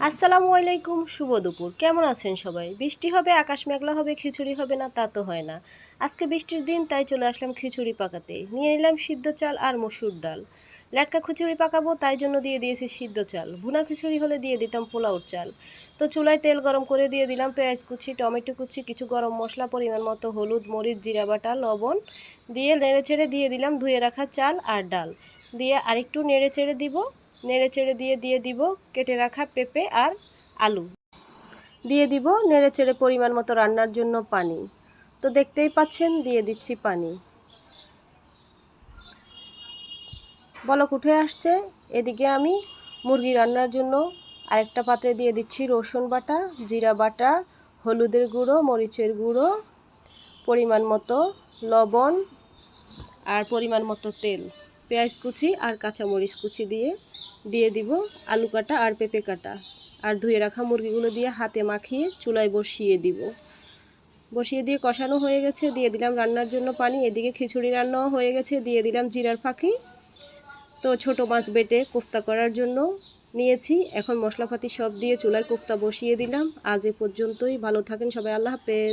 আসসালামু আলাইকুম, শুভ দুপুর। কেমন আছেন সবাই? বৃষ্টি হবে, আকাশ মেঘলা হবে, খিচুড়ি হবে না তা তো হয় না। আজকে বৃষ্টির দিন, তাই চলে আসলাম খিচুড়ি পাকাতে। নিয়ে নিলাম সিদ্ধ চাল আর মসুর ডাল। লেটকা খিচুড়ি পাকাবো, তাই জন্য দিয়ে দিয়েছি সিদ্ধ চাল। ভুনা খিচুড়ি হলে দিয়ে দিতাম পোলাওর চাল। তো চুলায় তেল গরম করে দিয়ে দিলাম পেঁয়াজ কুচি, টমেটো কুচি, কিছু গরম মশলা, পরিমাণ মতো হলুদ, মরিচ, জিরা বাটা, লবণ দিয়ে নেড়েচেড়ে দিয়ে দিলাম ধুয়ে রাখা চাল আর ডাল। দিয়ে আরেকটু নেড়েচেড়ে দিব। নেড়েচেড়ে দিয়ে দিব কেটে রাখা পেঁপে আর আলু দিয়ে দিব। নেড়েচেড়ে পরিমাণ মতো রান্নার জন্য পানি। তো দেখতেই পাচ্ছেন, দিয়ে দিচ্ছি পানি। বলক উঠে আসছে। এদিকে আমি মুরগি রান্নার জন্য আরেকটা পাত্রে দিয়ে দিচ্ছি রসুন বাটা, জিরা বাটা, হলুদের গুঁড়ো, মরিচের গুঁড়ো, পরিমাণ মতো লবণ আর পরিমাণ মতো তেল, পেঁয়াজ কুচি আর কাঁচামরিচ কুচি দিয়ে দিব আলু কাটা আর পেঁপে কাটা আর ধুয়ে রাখা মুরগিগুলো দিয়ে হাতে মাখিয়ে চুলায় বসিয়ে দিয়ে কষানো হয়ে গেছে। দিয়ে দিলাম রান্নার জন্য পানি। এদিকে খিচুড়ি রান্নাও হয়ে গেছে। দিয়ে দিলাম জিরার ফাঁকি। তো ছোট মাছ বেটে কোফতা করার জন্য নিয়েছি। এখন মশলাপাতি সব দিয়ে চুলায় কোফতা বসিয়ে দিলাম। আজ এ পর্যন্তই। ভালো থাকেন সবাই। আল্লাহ হাফেজ।